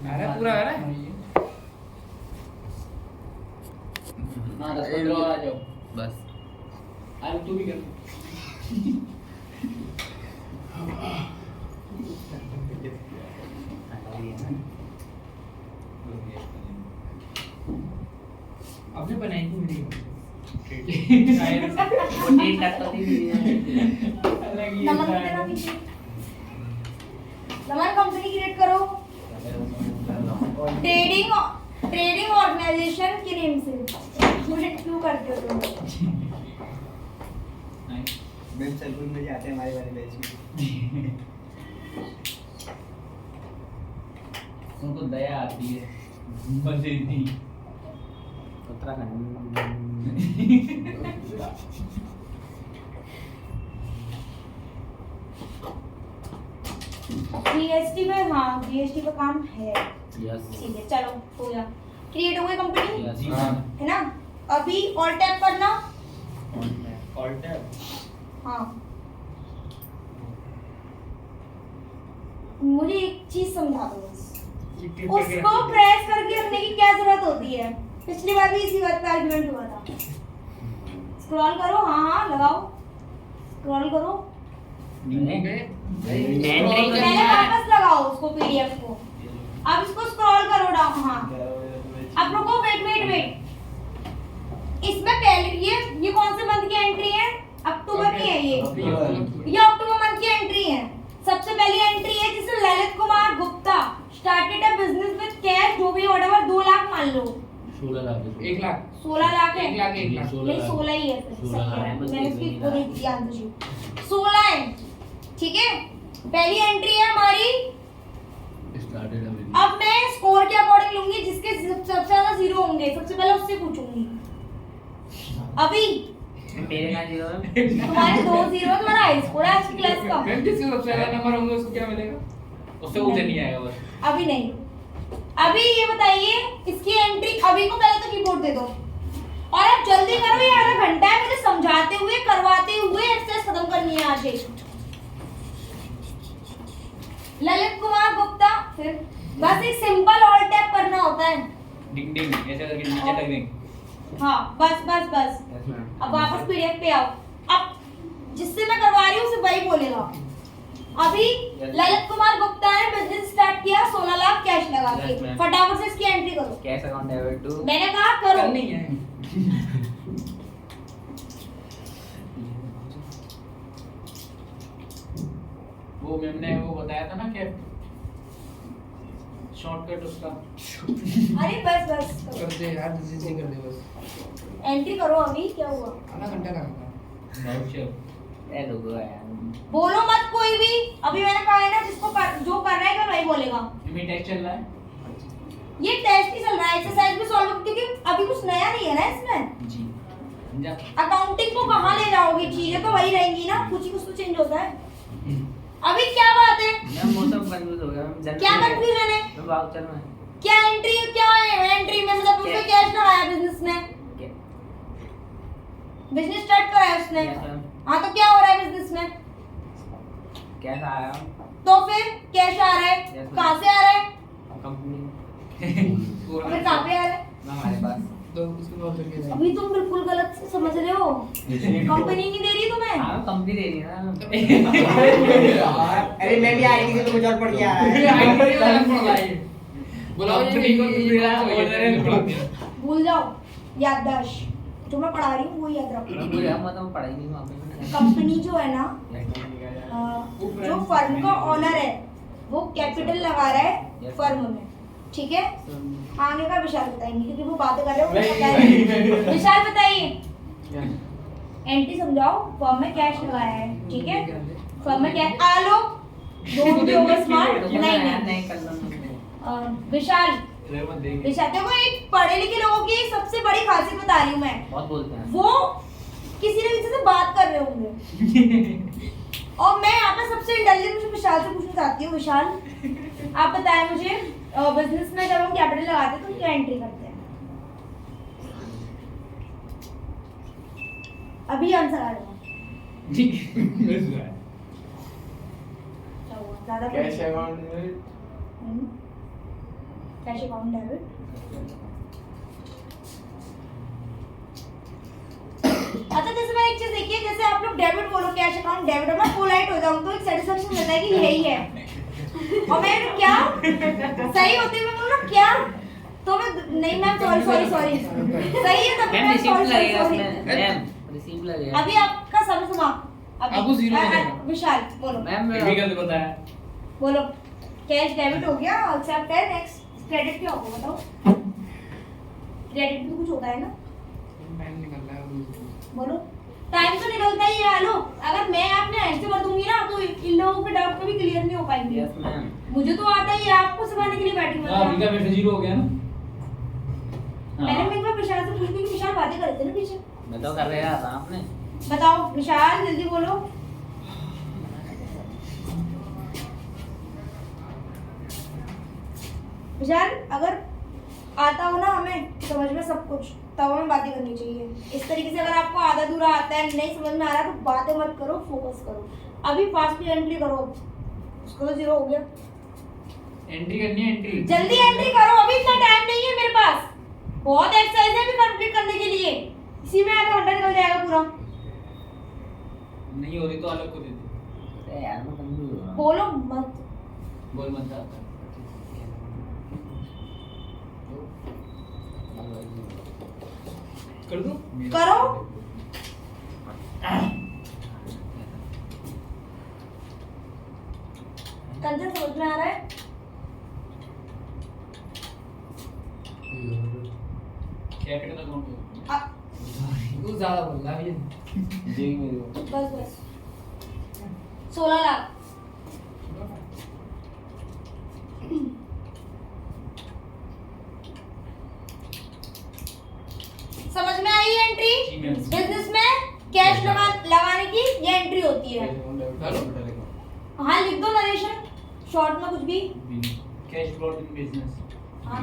अरे पूरा है ना हाँ 10-15 और आ जाओ बस अरे तू भी कर आपने बनाई थी वीडियो वो टेस्ट करता थी अलग ही नमक था। देना पीछे नमक कंपनी क्रिएट करो ट्रेडिंग ऑर्गेनाइजेशन के नेम से स्टूडेंट क्यों करते हो तुम मैम सलून में जाते हैं हमारे वाले बैच में उनको दया आती है बस इतनी उत्तराखंड जीएसटी पे हाँ जीएसटी पे काम है यस ठीक है चलो हो गया क्रिएट हो गई कंपनी यस है ना अभी ऑल टैप करना ऑल टैब हाँ मुझे एक चीज समझा दो बस उसको प्रेस करके रखने की क्या जरूरत होती है पिछली बार भी इसी बात पे आर्गुमेंट हुआ था स्क्रॉल करो हाँ हाँ लगाओ स्क्रॉल करो पहले वापस लगाओ उसको पीडीएफ को अब इसको स्क्रॉल करो डाउन हाँ अब रुको वेट इसमें पहले ये कौन से मंथ की एंट्री है अक्टूबर की है ये अक्टूबर मंथ की एंट्री है सबसे पहली एंट्री है जिसमें Lalit Kumar Gupta started a business with cash जो भी व्हाटएवर 2 लाख मान लो 16 लाख 1 लाख 16 लाख है 1 लाख 1 लाख नहीं 16 ही है फिर, 16 सही है। है, बस मैंने इसकी एक पूरी मिनट। ध्यान दीजिए 16 है ठीक है पहली एंट्री है हमारी स्टार्टेड अभी अब मैं स्कोर के अकॉर्डिंग लूंगी जिसके सबसे ज्यादा जीरो होंगे सबसे पहले उससे पूछूंगी अभी मेरे का जीरो है तुम्हारे 2 जीरो तुम्हारा हाई स्कोर है आज की क्लास का मैम जिसके सबसे ज्यादा नंबर होंगे उसको क्या मिलेगा उससे ऊपर नहीं आएगा बस अभी नहीं अभी ये बताइए इसकी एंट्री अभी को पहले तो कीबोर्ड दे दो और अब जल्दी करो ये आधा घंटा है मुझे समझाते हुए करवाते हुए एक्सरसाइज खत्म करनी है आज एक ललित कुमार गुप्ता फिर बस एक सिंपल ऑल टैप करना होता है डिंग डिंग ऐसे करके नीचे तक डिंग हाँ बस अब वापस पीडीएफ पे आओ अब जिससे मैं करवा रही हूँ उसे वही बोलेगा अभी ललित कुमार गुप्ता ने बिजनेस स्टार्ट किया 16 लाख कैश लगा के Yes, ma'am. फटाफट से इसकी एंट्री करो कैश अकाउंट डेबिट टू मैंने कहा करो करनी है वो मैम ने वो बताया था ना कि शॉर्टकट उसका अरे बस कर दे यार जल्दी कर दे बस एंट्री करो अभी क्या हुआ आधा घंटा लगेगा वाउचर ए रुको यार बोलो मत कोई भी अभी मैंने कहा है ना जो कर रहा है वही बोलेगा इमी टेस्ट चल रहा है ये टेस्ट ही चल रहा है एक्सरसाइज भी सॉल्व क्योंकि अभी कुछ नया नहीं है ना इसमें जी समझा अकाउंटिंग को कहाँ ले जाओगे चीजें तो वही रहेंगी ना कुछ ही कुछ तो चेंज होता है अभी क्या बात है मैं मौसम कंफ्यूज हो गया मैं क्या कंफ्यूजन है मैं वाउचर में क्या एंट्री में मतलब उसने कैश लगाया बिजनेस में बिजनेस स्टार्ट कराया उसने Yes, ma'am. हाँ तो क्या हो रहा है बिजनेस में कैश आया तो फिर कैश आ रहा है Yes, ma'am. कहाँ से आ रहा है कंपनी फिर कहाँ पे आ रहा है हमारे पास तो उसके बाद करके जाएंगे अभी तुम बिल्कुल गलत से समझ रहे हो कंपनी नहीं दे रही तुम्हें हाँ कंपनी दे रही है ना अरे मैं भी आई थी तो कुछ और पढ़ के आ रहा है बुलाओ कंपनी को तो मेरा ऑर्डर है भूल जाओ याददाश्त जो मैं पढ़ा रही हूँ वो याद रखो मुझे हम मतलब पढ़ाई नहीं वहाँ पे कंपनी जो है ना जो फर्म का ऑनर है वो कैपिटल लगा रहा है फर्म में ठीक है आगे का विशाल बताएंगे क्योंकि वो बातें कर रहे हो उनको पता है। विशाल बताइए एंट्री समझाओ फर्म में कैश लगाया है ठीक है फर्म में cash Alok don't be over smart नहीं नहीं कर लो विशाल मत देंगे विशाल देखो एक पढ़े लिखे लोगों की सबसे बड़ी खासियत बता रही हूँ मैं बहुत बोलते हैं वो किसी न किसी से बात कर रहे होंगे और मैं यहाँ पे सबसे इंटेलिजेंट मुझे विशाल से पूछना चाहती हूँ विशाल आप बताएं मुझे बिजनेस में जब हम कैपिटल लगाते हैं तो क्या एंट्री करते हैं अभी आंसर आ जाएगा क्या हुआ ज्यादा कैश अकाउंट में हम्म, कैश अकाउंट डेबिट। अच्छा जैसे मैंने एक चीज देखी है, जैसे आप लोग डेबिट बोलो कैश अकाउंट डेबिट, और मैं पोलाइट हो जाऊं तो एक सेटिस्फेक्शन मिलता है कि यही है। और मैं क्या सही होती है, मैं बोलूं क्या तो मैं नहीं मैम सॉरी सॉरी सॉरी सही है तब मैम मैं रिसीप्ट सॉरी लगेगा सॉरी। उसमें, मैम रिसीप्ट लगेगा। अभी आपका समय समाप्त। आपको zero मिलेगा। विशाल बोलो मैम भी गलत बताया। बोलो कैश डेबिट हो गया, एक्सेप्ट है। नेक्स्ट क्रेडिट क्या होगा बताओ। क्रेडिट भी कुछ होता है ना, टाइम निकल रहा है अभी। बोलो टाइम तो निकलता ही है। हेलो अगर मैं आपने हैंड से भर दूंगी ना तो इन लोगों के डाउट कभी क्लियर नहीं हो पाएंगे। Yes ma'am. मुझे तो आता ही है, आपको सिखाने के लिए बैठी हूँ। हां अभी का मेरे 0 हो गया ना। मैंने एक बार विशाल से पूछ ली कि विशाल बातें कर रहे थे ना पीछे। मैं तो कर रहा था आपने। बताओ विशाल जल्दी बोलो। विशाल अगर आता हो ना हमें समझ में सब कुछ, तब हमें बातें करनी चाहिए। इस तरीके से अगर आपको आधा अधूरा आता है, नहीं समझ में आ रहा तो बातें मत करो, फोकस करो। अभी फास्टली एंट्री करो। उसको तो 0 हो गया। एंट्री करनी है एंट्री। जल्दी एंट्री करो, अभी इतना टाइम नहीं है मेरे पास। बहुत एक्सरसाइज है अभी कंप्लीट करने के लिए, इसी में आधा घंटा निकल जाएगा पूरा। नहीं हो रही तो अलग को दे दे। अरे यार मैं कंफ्यूज हो रहा हूं। बोलो मत। बोल मत आता। कर दूं? करो। कंचन समझ में आ रहा है? कैपिटल अकाउंट तू ज्यादा बोल रहा है ये। जी मेरे को। बस बस 16 लाख। समझ में आई एंट्री? जी मैम। बिजनेस में कैश लगाने की ये एंट्री होती है। हाँ लिख दो नरेशन शॉर्ट में कुछ भी। Cash float in business. हाँ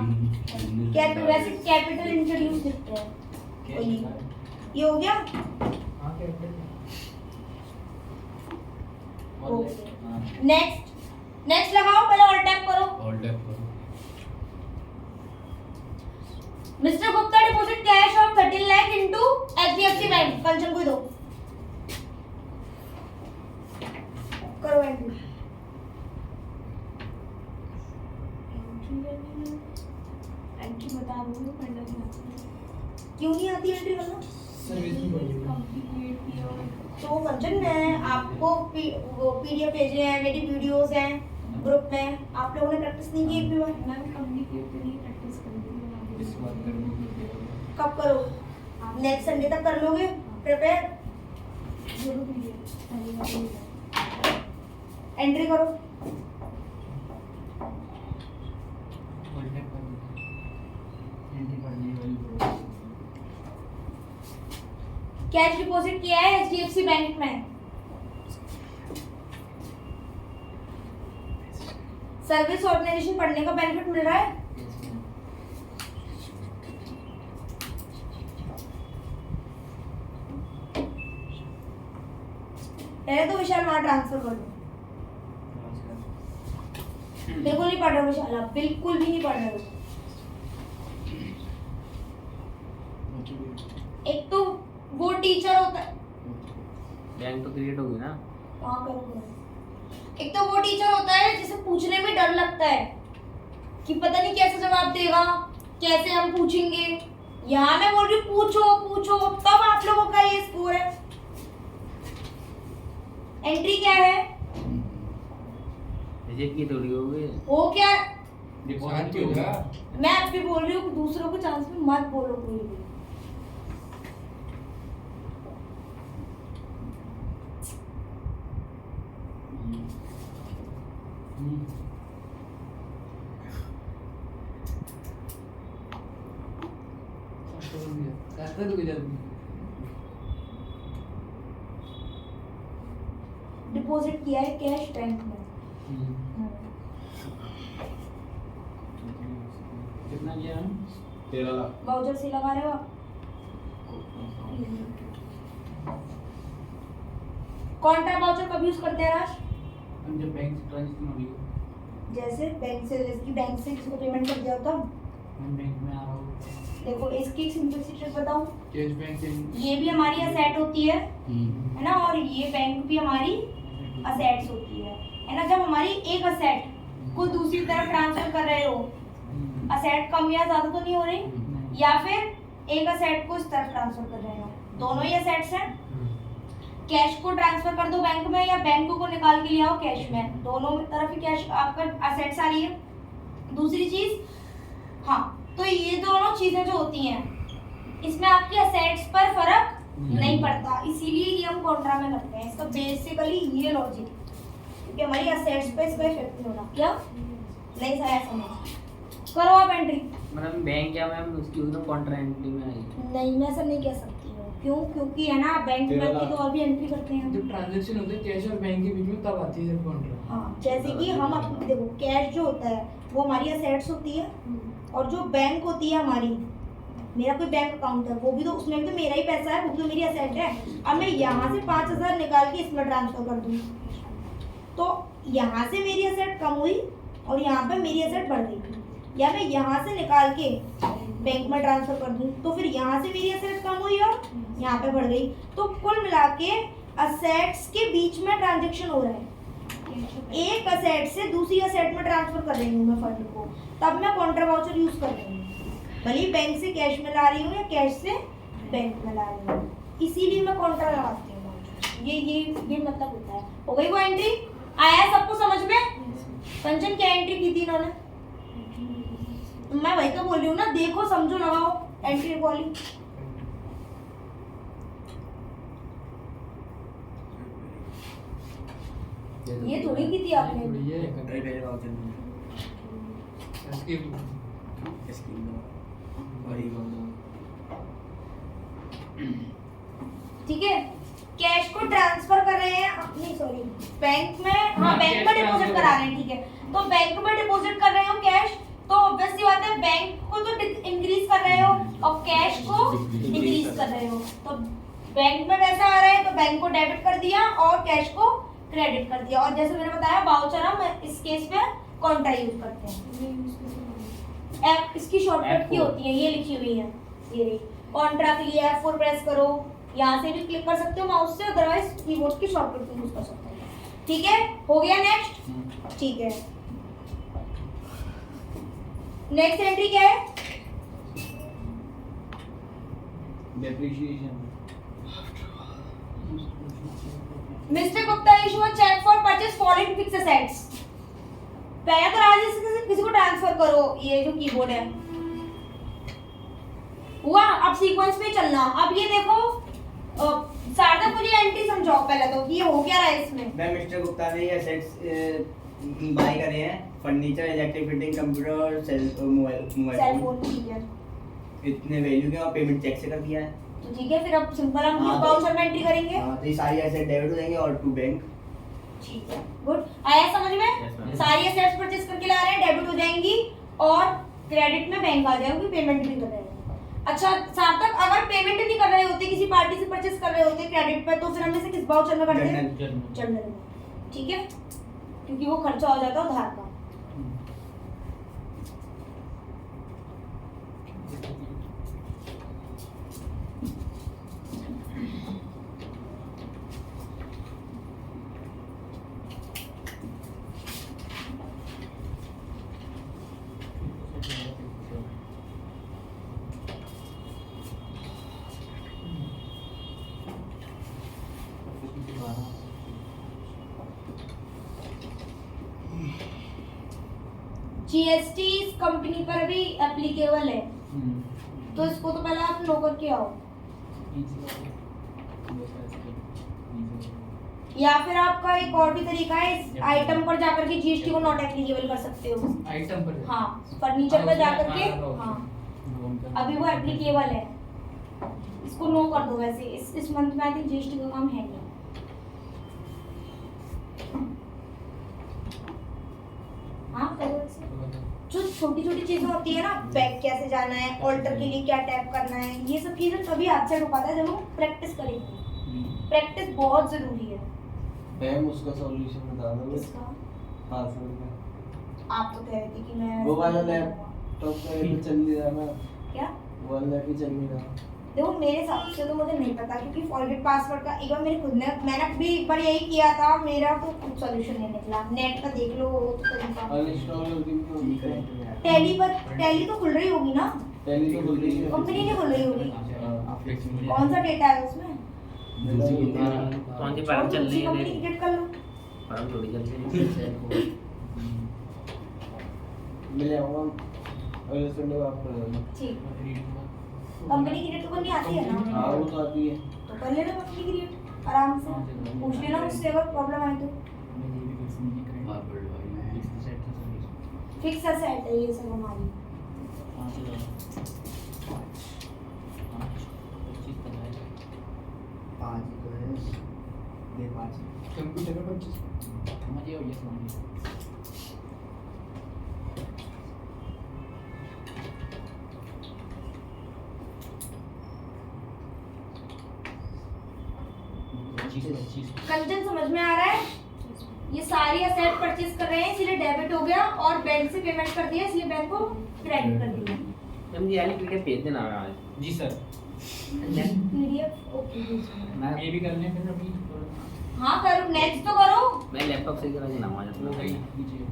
वैसे कैपिटल इंट्रोड्यूस लिखते हैं। कैश ये हो गया। हां क्या नेक्स्ट लगाओ, पहले ऑल टैप करो। ऑल टैप करो। Mister Gupta deposit cash of 13 lakh into HDFC bank. Kanchan को ही दो। करो एंट्री। एंट्री बता दो क्यों नहीं आती एंट्री करना? सर्विस भी बढ़ी। तो कंचन मैं आपको वो पीडीएफ भेजे हैं, मेरी वीडियोस हैं ग्रुप में, आप लोगों ने प्रैक्टिस नहीं की एक भी बार? इस बात करनी कब करो? नेक्स्ट संडे तक कर लोगे प्रिपेयर? एंट्री करो। ऑल टैप कर दो। एंट्री करनी है। कैश डिपॉजिट किया है एचडीएफसी बैंक में। सर्विस ऑर्गेनाइजेशन पढ़ने का बेनिफिट मिल रहा है। पहले तो विशाल वहां ट्रांसफर कर दो। बिल्कुल नहीं पढ़ रहे हो विशाल, आप बिल्कुल भी नहीं पढ़ रहे हो। एक तो वो टीचर होता है। बैंक तो क्रिएट होगी ना। हाँ करो। एक तो वो टीचर होता है जिसे पूछने में डर लगता है कि पता नहीं कैसे जवाब देगा, कैसे हम पूछेंगे। यहाँ मैं बोल रही हूँ पूछो पूछो, तब आप लोगों का ये स्कोर है। एंट्री क्या है? रिजेक्ट की थोड़ी होगी। वो क्या? डिपॉजिट क्यों होगा? मैं अब भी बोल रही हूँ दूसरों को चांस में मत बोलो कोई भी। रास्ता रुक जा। डिपॉजिट किया है कैश बैंक में। कितना किया हम? 13 लाख। वाउचर से लगा रहे हो आप? कौन सा वाउचर कब यूज करते हैं राज? हम जब बैंक से ट्रांजैक्शन हो रही हो जैसे बैंक से किसको पेमेंट कर दिया होता, मैं बैंक में आ रहा हूँ। देखो इसकी सिंपल सी ट्रिक बताऊं, कैश बैंक से ये भी हमारी असेट होती है ना, और ये बैंक भी हमारी असेट्स होती है ना। जब हमारी एक असेट को दूसरी तरफ ट्रांसफर कर रहे हो, असेट कम या ज्यादा तो नहीं हो रही, या फिर एक असेट को इस तरफ ट्रांसफर कर रहे हो, दोनों ही असेट्स हैं। कैश को ट्रांसफर कर दो बैंक में, या बैंक को निकाल के ले आओ कैश में, दोनों तरफ ही कैश आपका असेट्स आ रही है। दूसरी चीज, हाँ, तो ये दोनों चीजें जो होती हैं इसमें आपकी असेट्स पर फर्क नहीं पड़ता, इसीलिए ये हम कॉन्ट्रा में करते हैं। इसका बेसिकली ये लॉजिक, क्योंकि हमारी असेट्स पे इसका इफेक्ट नहीं होना। क्या नहीं सर, ऐसा नहीं करो आप एंट्री। मतलब बैंक क्या मैम उसकी हुई ना कॉन्ट्रा एंट्री में आई? नहीं, मैं ऐसा नहीं कह सकती हूँ। क्यों? क्योंकि है ना, बैंक में भी तो और भी एंट्री करते हैं। जब ट्रांजैक्शन होते हैं कैश और बैंक के बीच में तब आती है कॉन्ट्रा। हाँ, जैसे कि हम अपने देखो, कैश जो होता है वो हमारी असेट्स होती है, और जो बैंक होती है हमारी, मेरा कोई बैंक अकाउंट है, वो भी तो, उसमें भी तो मेरा ही पैसा है, वो भी तो मेरी असेट है। अब मैं यहाँ से 5,000 निकाल के इसमें ट्रांसफर कर दूँ, तो यहाँ से मेरी असेट कम हुई और यहाँ पे मेरी असेट बढ़ गई। या मैं यहाँ से निकाल के बैंक में ट्रांसफर कर दूँ, तो फिर यहाँ से मेरी असेट कम हुई और यहाँ पे बढ़ गई। तो कुल मिला के असेट्स के बीच में ट्रांजेक्शन हो रहा है, एक असेट से दूसरी असेट में ट्रांसफर कर रही हूँ मैं फंड को, तब मैं कॉन्ट्रा वाउचर यूज कर रही हूँ। भले ही बैंक से कैश में ला रही हूँ या कैश से बैंक में ला रही हूँ, इसीलिए मैं कॉन्ट्रा लगाती हूँ। ये मतलब होता है। हो गई वो एंट्री? आया सबको समझ में? कंचन क्या एंट्री की थी इन्होंने? मैं वही तो बोल रही हूँ ना, देखो समझो लगाओ एंट्री वाली। ये थोड़ी की थी आपने। ठीक है, कैश को ट्रांसफर कर रहे हैं, नहीं सॉरी, बैंक में, हाँ बैंक में डिपॉजिट करा रहे हैं। ठीक है, तो बैंक में डिपॉजिट कर रहे हो कैश, तो ऑब्वियस सी बात है बैंक को तो इंक्रीज कर रहे हो और कैश को डिक्रीज कर रहे हो। तो बैंक में पैसा आ रहा है तो बैंक को डेबिट कर दिया और कैश को क्रेडिट कर दिया। और जैसे मैंने बताया वाउचर हम इस केस में कॉन्ट्रा यूज करते हैं। ऐप इसकी शॉर्टकट की होती है, ये लिखी हुई है, ये कॉन्ट्रा के लिए F4 प्रेस करो, यहाँ से भी क्लिक कर सकते हो माउस से, अदरवाइज कीबोर्ड की शॉर्टकट यूज कर सकते हो। ठीक है, हो गया नेक्स्ट? ठीक है, नेक्स्ट एंट्री क्या है? Depreciation. Mister Gupta issue a cheque for purchase following fixed assets. पहले तो राजेश किसी को ट्रांसफर करो, ये जो कीबोर्ड है हुआ। अब सीक्वेंस में चलना। अब ये देखो शारदा, मुझे एंट्री समझाओ पहले तो कि ये हो क्या रहा है इसमें। मैं मिस्टर गुप्ता ने ये सेट्स बाय करे हैं, furniture, electric fitting, computer, cell phone. ठीक है, इतने वैल्यू के और पेमेंट चेक से कर दिया है। तो ठीक है, फिर अब सिंपल हम हाँ, वाउचर में एंट्री करेंगे। हां, तो ये सारी एसेट डेबिट हो जाएंगे और टू बैंक। ठीक है, गुड, आया समझ में? Yes, ma'am. सारी एसेट्स परचेज करके ला रहे हैं, डेबिट हो जाएंगी और क्रेडिट में बैंक आ जाएगा, पेमेंट भी कर रहे हैं। अच्छा सार्थक, अगर पेमेंट नहीं कर रहे होते, किसी पार्टी से परचेज कर रहे होते क्रेडिट पे, तो फिर हम इसे किस वाउचर में करते हैं? जनरल में। ठीक है, क्योंकि वो खर्चा हो जाता है उधार का। जीएसटी इस कंपनी पर भी एप्लीकेबल है, तो इसको तो पहले आप नो करके आओ, या फिर आपका एक और भी तरीका है, इस आइटम पर जाकर के जीएसटी को नॉट एप्लीकेबल कर सकते हो। आइटम पर हाँ, फर्नीचर पर जाकर के, हाँ अभी वो एप्लीकेबल है, इसको नो कर दो। वैसे इस मंथ में आई थिंक जीएसटी का काम है नहीं। हाँ करो ऐसे। जो छोटी छोटी चीजें होती है ना, बैग कैसे जाना है, ऑल्टर के लिए क्या टैप करना है, ये सब चीजें तभी हाथ से हो पाता है जब हम प्रैक्टिस करेंगे। प्रैक्टिस बहुत जरूरी है। मैम उसका सॉल्यूशन बता दो। इसका 500 रुपये आप तो कह रहे थे कि मैं वो वाला लैपटॉप का ये चल नहीं रहा ना, क्या वो वाला भी चल नहीं रहा। देखो मेरे हिसाब से तो मुझे नहीं पता क्योंकि फॉरगेट पासवर्ड का एक बार मेरे खुद ने मैंने भी एक बार यही किया था, मेरा तो कुछ सॉल्यूशन नहीं निकला। नेट पर देख लो वो तो तरीका। अनइंस्टॉल कर दी तो ठीक है टैली पर टैली तो खुल रही होगी ना, पहले तो खुल रही है। कंपनी नहीं खुल रही होगी। हाँ। कौन सा डेटा है उसमें? कौन सी परम चल रही कंपनी है? की कर लो। परम थोड़ी चल रही है। मिल जाऊंगा अगले संडे को आपको ले लेना। ठीक, कंपनी की डेट तो करनी आती है ना? हाँ वो तो आती है। तो कर लेना कंपनी की डेट आराम से, पूछ लेना उससे अगर प्रॉब्लम आए तो। फिक्स सेट है ये सब हमारी। पाँच ही तो है, ये पाँच ही। कंप्यूटर का 25 समझिए ये समझिए। कंटेंट समझ में आ रहा है? ये सारी असेट परचेज कर रहे हैं इसलिए डेबिट हो गया और बैंक से पेमेंट कर दिया इसलिए बैंक को क्रेडिट कर दिया। मैम ये वाली पीडीएफ भेज देना आज। जी सर। पीडीएफ ओके मैं ये भी कर लें फिर अभी। हाँ करो, नेक्स्ट तो करो। मैं लैपटॉप से करा देना आज अपना भाई। कीजिए।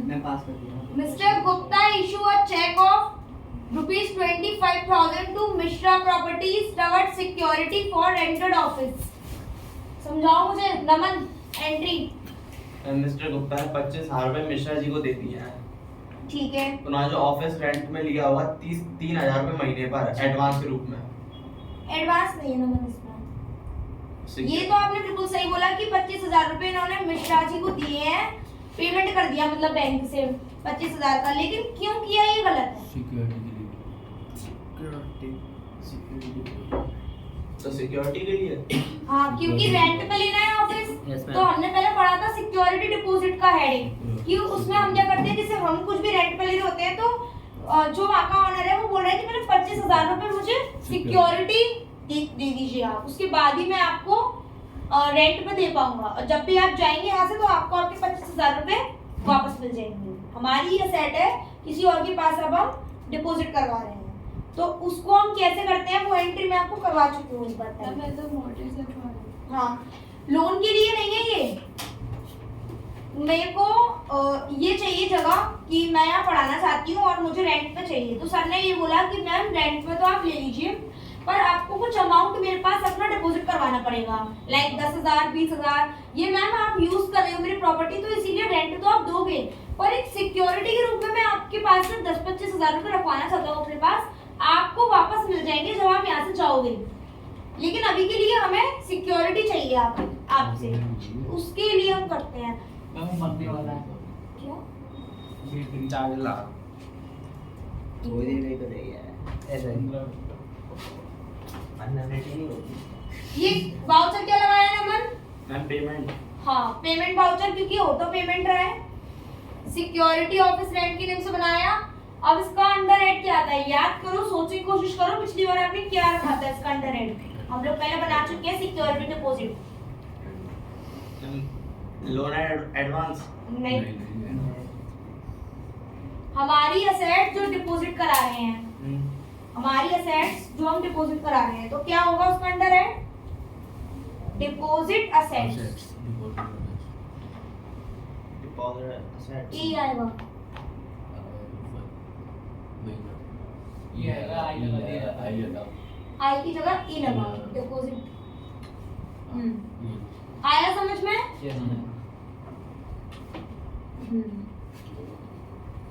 मैं पास कर दिया। Mister Gupta issue a cheque of ₹25,000 to Mishra properties toward security for rented office. समझाओ मुझे नमन एंट्री। मिस्टर गुप्ता ने 25,000 रुपए मिश्रा जी को दे दिए हैं। ठीक है, उन्होंने जो ऑफिस रेंट में लिया हुआ 3,000 रुपए महीने पर एडवांस के रूप में। एडवांस नहीं है नमन इसमें। ये तो आपने बिल्कुल सही बोला कि 25,000 रुपए इन्होंने मिश्रा जी को दिए हैं, पेमेंट कर दिया मतलब बैंक से 25,000 का, लेकिन क्यों किया ये गलत है? तो सिक्योरिटी के लिए। हाँ क्योंकि रेंट पे लेना है ऑफिस, Yes, ma'am. तो हमने पहले पढ़ा था सिक्योरिटी डिपॉजिट का हेडिंग कि उसमें हम क्या करते हैं, जैसे हम कुछ भी रेंट पे ले रहे होते हैं तो जो वहाँ का ऑनर है वो बोल रहा है कि मेरे 25,000 रुपए मुझे सिक्योरिटी दे दीजिए आप, उसके बाद ही मैं आपको रेंट पे दे पाऊंगा, और जब भी आप जाएंगे यहाँ से तो आपको आपके 25,000 रुपए वापस मिल जाएंगे। हमारी ये सेट है, किसी और के पास अब हम डिपॉजिट करवा रहे हैं, तो उसको हम कैसे करते हैं वो एंट्री मैं आपको करवा चुकी हूँ इस बार पहले। हाँ लोन के लिए नहीं है ये, मेरे को ये चाहिए जगह कि मैं यहाँ पढ़ाना चाहती हूँ और मुझे रेंट पे चाहिए, तो सर ने ये बोला कि मैम रेंट पे तो आप ले लीजिए पर आपको कुछ अमाउंट मेरे पास अपना डिपॉजिट करवाना पड़ेगा, लाइक 10,000 20,000। ये मैम आप यूज कर रहे हो मेरी प्रॉपर्टी तो इसीलिए रेंट तो आप दोगे, पर एक सिक्योरिटी के रूप में मैं आपके पास से 10-25,000 रुपए रखवाना चाहता हूँ अपने पास, आपको वापस मिल जाएंगे जब आप यहाँ से जाओगे, लेकिन अभी के लिए हमें सिक्योरिटी चाहिए आपसे, उसके लिए हम करते हैं। मैम मरने वाला है। क्या 4 लाख। थोड़ी देर नहीं तो रही है ऐसा ही। अनरेटी नहीं होती। ये वाउचर क्या लगाया है नमन? Ma'am payment. हाँ पेमेंट वाउचर, क्योंकि ऑटो पेमेंट रहा है, सिक्योरिटी ऑफिस रेंट के नेम से बनाया। अब इसका अंडर हेड क्या आता है, याद करो, सोचने की कोशिश करो पिछली बार आपने क्या रखा था इसका अंडर हेड। हम लोग पहले बना चुके हैं सिक्योरिटी डिपॉजिट। Loan advance. नहीं, हमारी असेट जो डिपॉजिट करा रहे हैं, हमारी असेट्स जो हम डिपॉजिट करा रहे हैं, तो क्या होगा उसका अंडर हेड? Deposit assets. ई आएगा, ये है आई लगा दिया। आई की जगह ई लगा, डिपॉजिट। आया समझ में?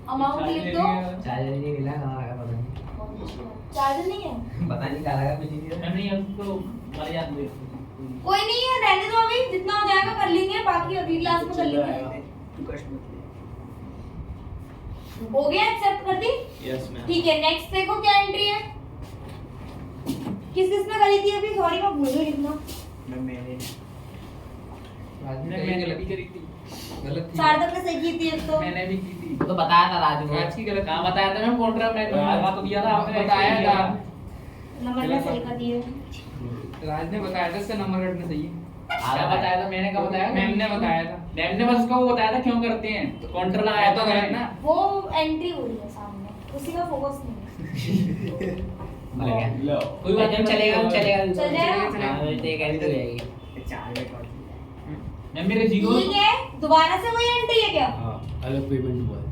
अमाउंट लिख दो। चार्जर नहीं मिला, कहाँ आया पता नहीं। चार्जर नहीं है, पता नहीं कहाँ लगा पिछली देर। नहीं अब तो मर जाते हैं। कोई नहीं है, रहने दो, अभी जितना हो जाएगा कर लेंगे, बाकी अगली क्लास में कर लेंगे। तू कष्ट मत ले। हो गया, एक्सेप्ट कर दी? Yes ma'am. ठीक है, नेक्स्ट देखो क्या एंट्री है, किस किस में करी थी अभी, सॉरी मैं भूल गई लिखना। मैंने मैंने गलती करी थी, गलत थी। सार्थक ने सही की थी एक तो। मैंने भी की थी। वो तो बताया था राजू को। आज की गलत कहाँ बताया था मैं कॉन्ट्रा में तो दिया था आपने बताया था। नंबर ने सही कर दिए। राज ने बताया था इसका नंबर रटना चाहिए। क्या बताया था? मैंने क्या बताया? मैम ने बताया था। मैम ने बस उसका वो बताया था क्यों करते हैं, तो काउंटर लगाया तो गलत ना। वो एंट्री हो रही है सामने, उसी का फोकस नहीं है। भले क्या? लो कोई बात नहीं, चलेगा चलेगा। चल जाएगा? हाँ वैसे एक एंट्री हो जाएगी। 4 मिनट और चल जाए। मैम मेरे जीरो ठीक है, दोबारा से वही एंट्री है क्या? हाँ अलग पेमेंट हुआ है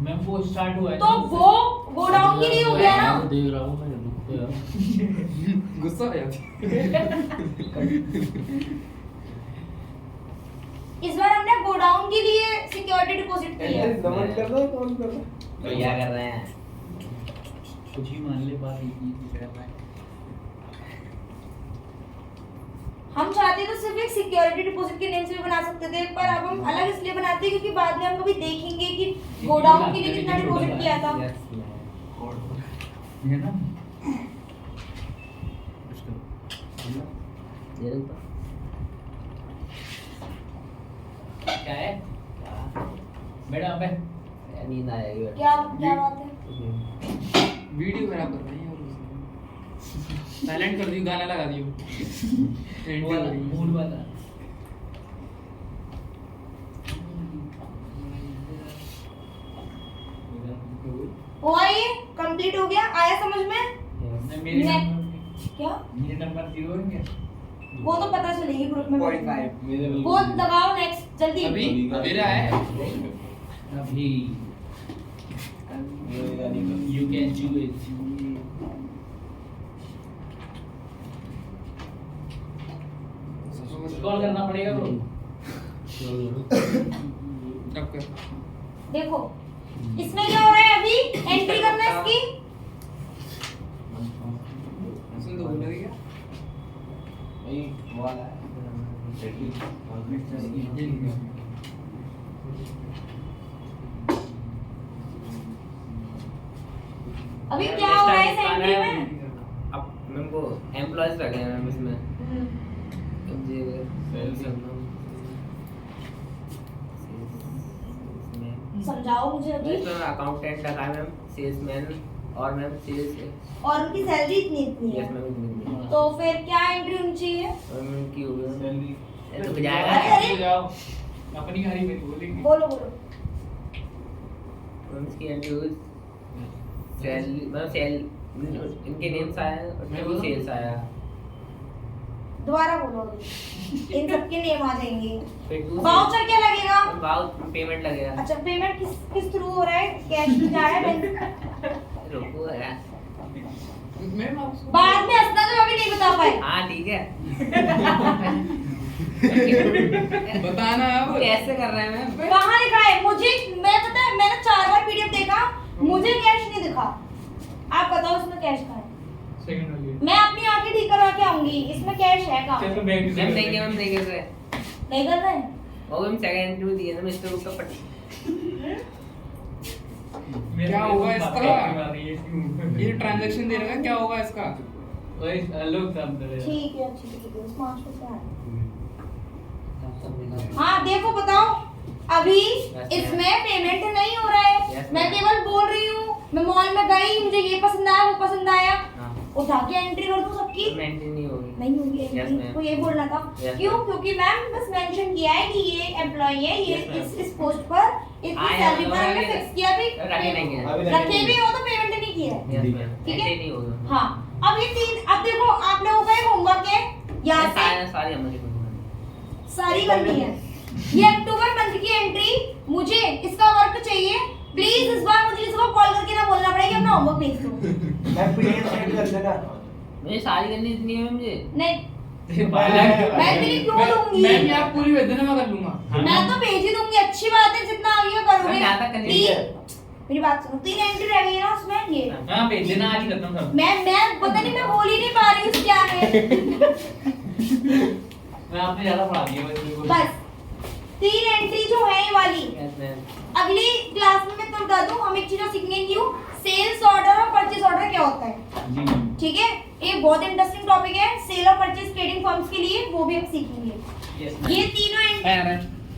मैम वो स्टार्ट हुआ है तो वो गोडाउन के लिए हो गया ना? मैं देख रहा हूँ मैं रुक तो यार गुस्सा हो जाती इस बार हमने गोडाउन के लिए सिक्योरिटी डिपॉजिट की है। नमन कर रहा है कौन कर रहा है तो क्या कर रहे हैं? कुछ ही मान ले, बात एक ही कर रहा है। हम चाहते तो सिर्फ एक सिक्योरिटी डिपॉजिट के नेम से भी बना सकते थे, पर अब हम अलग इसलिए बनाते हैं क्योंकि बाद में हम कभी देखेंगे कि गोडाउन के लिए कितना डिपॉजिट किया था। Yes, मैं- है ना? दे दो तो। क्या है? मैडम पे यार नींद आ जाएगी बैठ। क्या क्या बात है? वीडियो खराब कर रही है और साइलेंट कर दियो, गाना लगा दियो। मूड वाला। हुआ ये कंप्लीट हो गया, आया समझ में? Yes. मेरे मैं- नंबर क्या मेरे नंबर 0 है क्या? वो तो पता चलेगी ग्रुप में। 0.5 मेरे वो दबाओ नेक्स्ट जल्दी। अभी मेरा है। अभी you can do it. Call करना पड़ेगा ब्रो। अब कर। देखो इसमें क्या हो रहा है, अभी एंट्री करना है इसकी। सुन तो बोल रही क्या? नहीं वो वाला है अभी क्या हो रहा है इस एंट्री में? अब मैम को एम्प्लॉयज रखे हैं मैम इसमें। जी समझाओ मुझे अभी। इसमें अकाउंटेंट रखा है मैम, सेल्समैन और मैम सेल्स। और उनकी सैलरी इतनी यस है, मैम। तो फिर क्या एंट्री होनी चाहिए? मैम की हो गया सैलरी ये तो जाएगा। अरे, जाओ अपनी गाड़ी में बोलेंगे। बोलो बोलो। मैम इसकी एंट्री हुई सैलरी मैम सेल इनके नेम्स आए और सेल्स आया। दोबारा बोलो अभी। इन सबके नेम आ जाएंगे। फिर वाउचर क्या लगेगा? वाउचर पेमेंट लगेगा। अच्छा पेमेंट किस थ्रू हो रहा है? कैश में जा रहा है बैंक? रुको यार। मैम आप बाद में हंसना तो अभी नहीं बता पाए। हाँ ठीक है। बताना अब। कैसे कर रहे हैं मैम? कहाँ लिखा है? मुझे मैं पता है, मैंने 4 बार पीडीएफ देखा, मुझे कैश नहीं दिखा। आप बताओ इसमें कैश कहाँ है? सेकंड वाली मैं अपनी आंखें ठीक करवा के आऊंगी, इसमें कैश है कहाँ? चल तो बैंक से मैम देंगे मैम देंगे से। नहीं कर रहे हैं? वो मैम सेकंड इंटरव्यू दिए ना मिस्टर उसका पट। क्या होगा इसका? ये ट्रांजैक्शन दे रहा है, क्या होगा इसका? वही लोग सब दे रहे ठीक है ठीक है, 500 से है। हाँ देखो बताओ, अभी इसमें पेमेंट नहीं हो रहा है। Yes, मैं ma'am. केवल बोल रही हूँ, मैं मॉल में गई, मुझे ये पसंद आया वो पसंद आया, हाँ उठा के एंट्री कर दूँ सबकी? मेंटेन नहीं होगी। नहीं होगी Yes, एंट्री। ma'am. तो ये बोलना था। Yes, क्यों? ma'am. क्योंकि मैम बस मेंशन किया है कि ये एम्प्लॉय है, ये Yes, ma'am. इस पोस्ट पर इतनी हाँ, सैलरी यार, पर हमने अभी- फिक्स किया भी। रखे नहीं है। अभी रखे भी हो तो पेमेंट नहीं किया है। यस मैम ठीक है? एंट्री नहीं होगा। हाँ अब ये 3, अब देखो आप लोगों का एक होमवर्क है, यहाँ से सारी हमारी बनी। सारी करनी है। ये अक्टूबर मंथ की एंट्री, मुझे इसका वर्क चाहिए। प्लीज इस बार मुझे इसको कॉल करके ना बोलना पड़ेगा कि अपना होमवर्क भेज दो। मैं पीडीएफ सेंड कर देना मुझे सारी करनी इतनी है मुझे। नहीं मैं इतनी क्यों लूंगी? मैं भी आप पूरी भेज देना, मैं कर लूंगा। मैं तो भेज ही दूंगी, अच्छी बात है, जितना आगे मैं करोगे। ज्यादा करनी मेरी बात सुनो, 3 एंट्री रह गई है ना उसमें ये। हां भेज देना, आज ही खत्म सब। मैं पता नहीं, मैं बोल ही नहीं पा रही हूँ क्या है। मैं आपने ज्यादा पढ़ा दिया बस 3 एंट्री जो है ये वाली, यस मैम। अगली क्लास में मैं तो बता दूं, हम एक चीज और सीखेंगे कि सेल्स ऑर्डर और परचेज ऑर्डर क्या होता है। जी ठीक है, ये बहुत इंटरेस्टिंग टॉपिक है सेल और परचेज ट्रेडिंग फर्म्स के लिए, वो भी हम सीखेंगे। यस ये तीनों